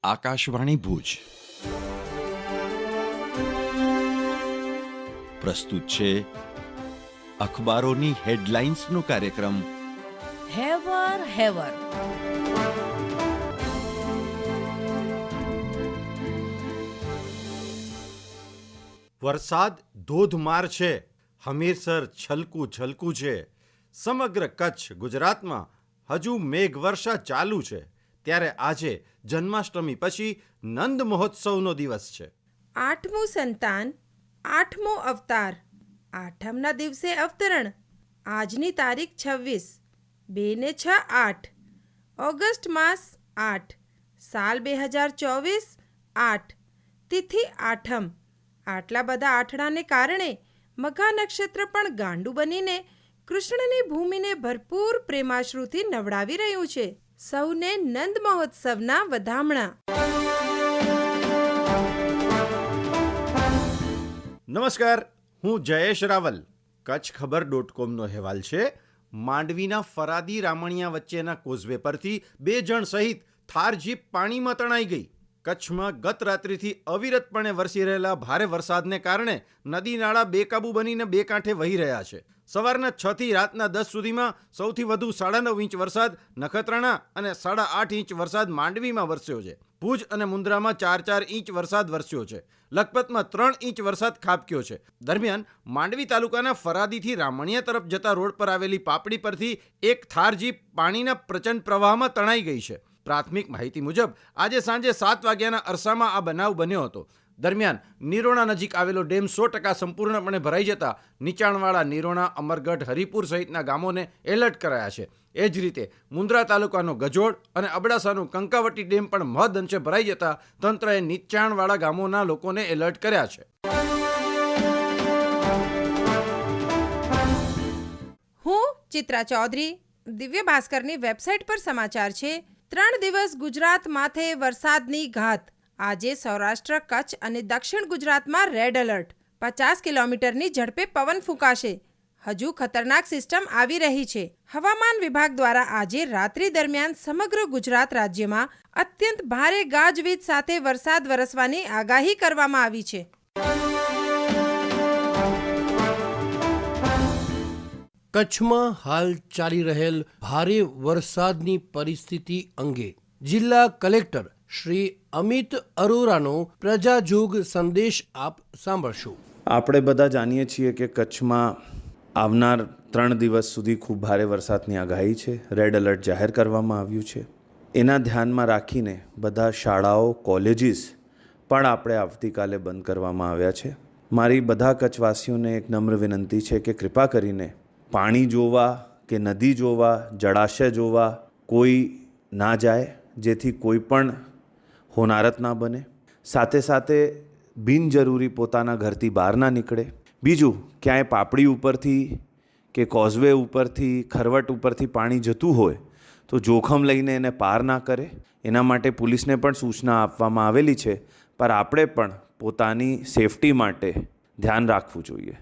આકાશવાણી ભુજ પ્રસ્તુત છે અખબારોની હેડલાઇન્સનો કાર્યક્રમ હેવર હેવર. વરસાદ ધોધમાર છે. હમીરસર છલકું છલકું છે. સમગ્ર કચ્છ ગુજરાતમાં હજુ મેઘવર્ષા ચાલુ છે. ત્યારે આજે જન્માષ્ટમી પછી નંદ મહોત્સવનો દિવસ છે. 8મું સંતાન, 8મો અવતાર, આઠમના દિવસે અવતરણ. આજની તારીખ 26, 2 ને 6 8, ઓગસ્ટ માસ 8, સાલ 2024, 8, તિથિ આઠમ. આટલા બધા આઠડાને કારણે મઘા નક્ષત્ર પણ ગાંડું બનીને કૃષ્ણની ભૂમિને ભરપૂર પ્રેમાશ્રુથી નવડાવી રહ્યું છે. સૌને નંદ મહોત્સવના વધામણા. નમસ્કાર, હું જયેશ રાવલ. કચ્છ ખબર.comનો અહેવાલ છે. માંડવીના ફરાદી રામણિયા વચ્ચેના કોઝવે પરથી 2 જણ સહિત થાર જીપ પાણીમાં તણાઈ ગઈ. કચ્છમાં ગત રાત્રિથી અવિરતપણે વરસી રહેલા ભારે વરસાદને કારણે નદી નાળા બેકાબૂ બનીને બે કાંઠે વહી રહ્યા છે. સવારના 6 થી રાતના 10 સુધીમાં સૌથી વધુ 9.5 ઇંચ વરસાદ નખત્રાણા અને 8.5 ઇંચ વરસાદ માંડવીમાં વરસ્યો છે. ભુજ અને મુન્દ્રામાં 4 ઇંચ વરસાદ વરસ્યો છે. લખપતમાં 3 ઇંચ વરસાદ ખાબક્યો છે. દરમિયાન માંડવી તાલુકાના ફરાદીથી રામણિયા તરફ જતા રોડ પર આવેલી પાપડી પરથી એક થાર જીપ પાણીના પ્રચંડ પ્રવાહમાં તણાઈ ગઈ છે. પ્રાથમિક માહિતી મુજબ આજે સાંજે 7 વાગ્યાના અરસામાં આ બનાવ બન્યો હતો. દરમિયાન નિરોણા નજીક આવેલો ડેમ 100% સંપૂર્ણપણે ભરાઈ જતા નીચાણવાળા નિરોણા, અમરગઢ, હરિપુર સહિતના ગામોને એલર્ટ કરાયા છે. એ જ રીતે મુન્દ્રા તાલુકાનો ગજોડ અને અબડાસાનો કંકાવટી ડેમ પણ મહદઅંશે ભરાઈ જતા તંત્રએ નીચાણવાળા ગામોના લોકોને એલર્ટ કર્યા છે. હું ચિત્રા ચૌધરી. દિવ્ય ભાસ્કરની વેબસાઇટ પર સમાચાર છે. 3 દિવસ ગુજરાત માથે વરસાદની ઘાત. આજે સૌરાષ્ટ્ર, કચ્છ અને દક્ષિણ ગુજરાતમાં રેડ એલર્ટ. 50 કિલોમીટરની ઝડપે પવન ફૂંકાશે. હજુ ખતરનાક સિસ્ટમ આવી રહી છે. હવામાન વિભાગ દ્વારા આજે રાત્રિ દરમિયાન સમગ્ર ગુજરાત રાજ્યમાં અત્યંત ભારે ગાજવીજ સાથે વરસાદ વરસવાની આગાહી કરવામાં આવી છે. કચ્છમાં હાલ ચાલી રહેલ ભારે વરસાદની પરિસ્થિતિ અંગે જિલ્લા કલેક્ટર શ્રી અમિત અરોરાનો પ્રજાજોગ સંદેશ આપ સાંભળશો. આપણે બધા જાણીએ છીએ કે કચ્છમાં આવનાર 3 દિવસ સુધી ખૂબ ભારે વરસાદની આગાહી છે. રેડ એલર્ટ જાહેર કરવામાં આવ્યું છે. એના ધ્યાનમાં રાખીને બધા શાળાઓ, કોલેજીસ પણ આપણે આવતીકાલે બંધ કરવામાં આવ્યા છે. મારી બધા કચ્છવાસીઓને એક નમ્ર વિનંતી છે કે કૃપા કરીને પાણી જોવા કે નદી જોવા, જળાશય જોવા કોઈ ના જાય, જેથી કોઈ પણ હોનારત ના બને. સાથે સાથે બિનજરૂરી પોતાના ઘરથી બહાર ના નીકળે. બીજું, ક્યાંય પાપડી ઉપરથી કે કોઝવે ઉપરથી, ખરવટ ઉપરથી પાણી જતું હોય તો જોખમ લઈને એને પાર ના કરે. એના માટે પોલીસને પણ સૂચના આપવામાં આવેલી છે. પર આપણે પણ પોતાની સેફટી માટે ધ્યાન રાખવું જોઈએ.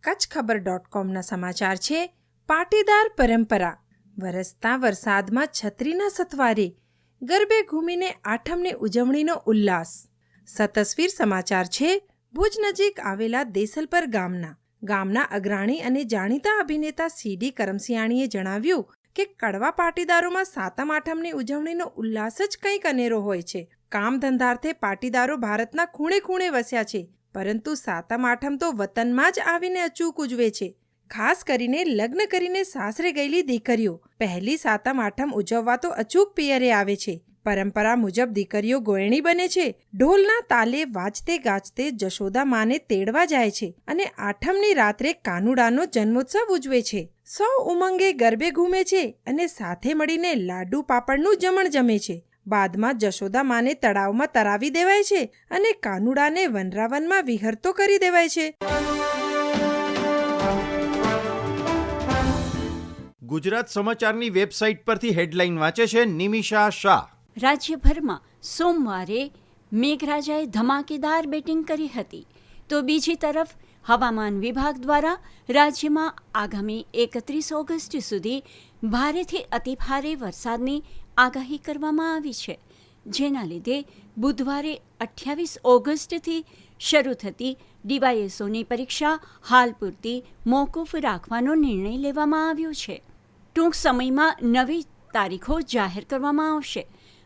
કચ્છ ખબર.comના સમાચાર છે. પાટીદાર પરંપરા. વરસતા વરસાદમાં છત્રીના સથવારે ગરબે ઘૂમીને આઠમની ઉજવણીનો ઉલ્લાસ. સતસ્વીર સમાચાર છે. ભુજ નજીક આવેલા દેસલપર ગામના અગ્રણી અને જાણીતા અભિનેતા CD કરમસિયાણીએ જણાવ્યું કે કડવા પાટીદારોમાં સાતમ આઠમની ઉજવણીનો ઉલ્લાસ જ કંઈક અનેરો હોય છે. કામ ધંધાર્થે પાટીદારો ભારતના ખૂણે ખૂણે વસ્યા છે, પરંતુ સાતમ આઠમ તો વતનમાં જ આવીને અચૂક ઉજવે છે. ખાસ કરીને લગ્ન કરીને સાસરે ગયેલી દીકરીઓ પહેલી સાતમ આઠમ ઉજવવા તો અચૂક પિયરે આવે છે. પરંપરા મુજબ દીકરીઓ ગોયણી બને છે. ઢોલના તાલે વાજતે ગાજતે જશોદા માને તેડવા જાય છે અને આઠમની રાત્રે કાનુડાનો જન્મોત્સવ ઉજવે છે. સૌ ઉમંગે ગરબે ઘૂમે છે અને સાથે મળીને લાડુ પાપડનું જમણ જમે છે. બાદમાં જશોદા માને તળાવમાં તરાવી દેવાય છે અને કાનુડાને વનરાવનમાં વિહરતો કરી દેવાય છે. ગુજરાત સમાચારની વેબસાઇટ પરથી હેડલાઇન વાંચે છે નિમિષા શાહ. રાજ્યભરમાં સોમવારે મેઘરાજાએ ધમાકેદાર બેટિંગ કરી હતી, તો બીજી તરફ હવામાન વિભાગ દ્વારા રાજ્યમાં આગામી 31 ઓગસ્ટ સુધી ભારેથી અતિભારે વરસાદની આગાહી કરવામાં આવી છે, જેના લીધે બુધવારે 28 ઓગસ્ટથી શરૂ થતી ડીવાયએસઓની પરીક્ષા હાલ પૂરતી મોકૂફ રાખવાનો નિર્ણય લેવામાં આવ્યો છે. ટૂંક સમયમાં નવી તારીખો જાહેર કરવામાં આવશે.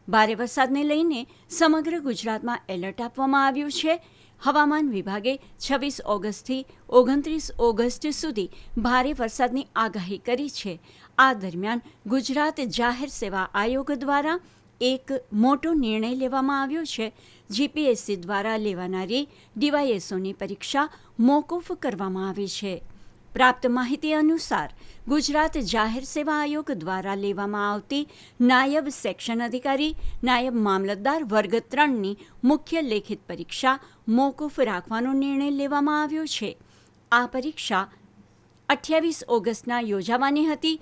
ભારે વરસાદને લઈને સમગ્ર ગુજરાતમાં એલર્ટ આપવામાં આવ્યું છે. હવામાન વિભાગે 26 ઓગસ્ટથી 29 ઓગસ્ટ સુધી ભારે વરસાદની આગાહી કરી છે. આ દરમિયાન ગુજરાત જાહેર સેવા આયોગ દ્વારા એક મોટો નિર્ણય લેવામાં આવ્યો છે. જીપીએસસી દ્વારા લેવાનારી ડીવાયએસઓની પરીક્ષા મોકૂફ કરવામાં આવી છે. પ્રાપ્ત માહિતી અનુસાર ગુજરાત જાહેર સેવા આયોગ દ્વારા લેવામાં આવતી નાયબ સેક્શન અધિકારી, નાયબ મામલતદાર વર્ગ 3ની મુખ્ય લેખિત પરીક્ષા મોકૂફ રાખવાનો નિર્ણય લેવામાં આવ્યો છે. આ પરીક્ષા 28 ઓગસ્ટના યોજાવાની હતી.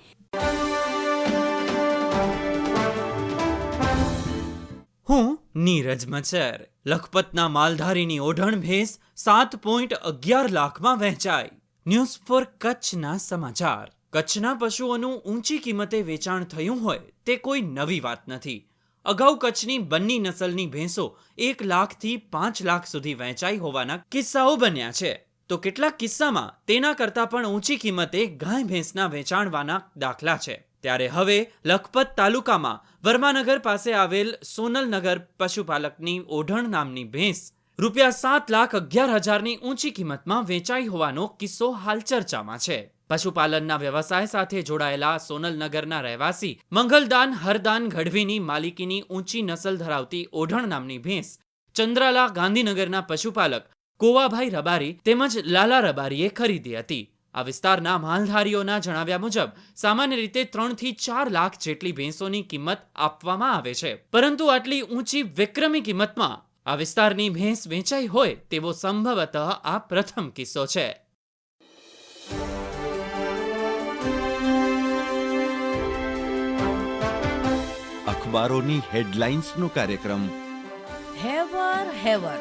હું નીરજ મચર. લખપતના માલધારીની ઓઢણ ભેંસ 7.11 લાખમાં વહેંચાઈ. ન્યૂઝ ફોર કચ્છના સમાચાર. કચ્છના પશુઓનું ઊંચી કિંમતે વેચાણ થયું હોય તે કોઈ નવી વાત નથી. અગાઉ કચ્છની બન્ની નસલની ભેંસો 1 લાખથી 5 લાખ સુધી વહેંચાઈ હોવાના કિસ્સાઓ બન્યા છે. તો કેટલાક કિસ્સામાં તેના કરતાં પણ ઊંચી કિંમતે ગાય ભેંસના વેચાણવાના દાખલા છે. ત્યારે હવે લખપત તાલુકામાં વર્માનગર પાસે આવેલ સોનલનગર પશુપાલકની ઓઢણ નામની ભેંસ ₹7,11,000ની ઊંચી કિંમતમાં વેચાઈ હોવાનો કિસ્સો હાલ ચર્ચામાં છે. પશુપાલનના વ્યવસાય સાથે જોડાયેલા સોનલનગરના રહેવાસી મંગલદાન હરદાન ગઢવીની માલિકીની ઊંચી નસલ ધરાવતી ઓઢણ નામની ભેંસ ચંદ્રાલા ગાંધીનગરના પશુપાલક કોવાભાઈ રબારી તેમજ લાલા રબારીએ ખરીદી હતી. આ વિસ્તારના માલધારીઓના જણાવ્યા મુજબ સામાન્ય રીતે 3 થી 4 લાખ જેટલી ભેંસોની કિંમત આપવામાં આવે છે, પરંતુ આટલી ઊંચી વિક્રમી કિંમતમાં આ વિસ્તારની ભેંસ વેચાઈ હોય તેવો સંભવતઃ આ પ્રથમ કિસ્સો છે. અખબારોની હેડલાઇન્સનો કાર્યક્રમ હેવર હેવર.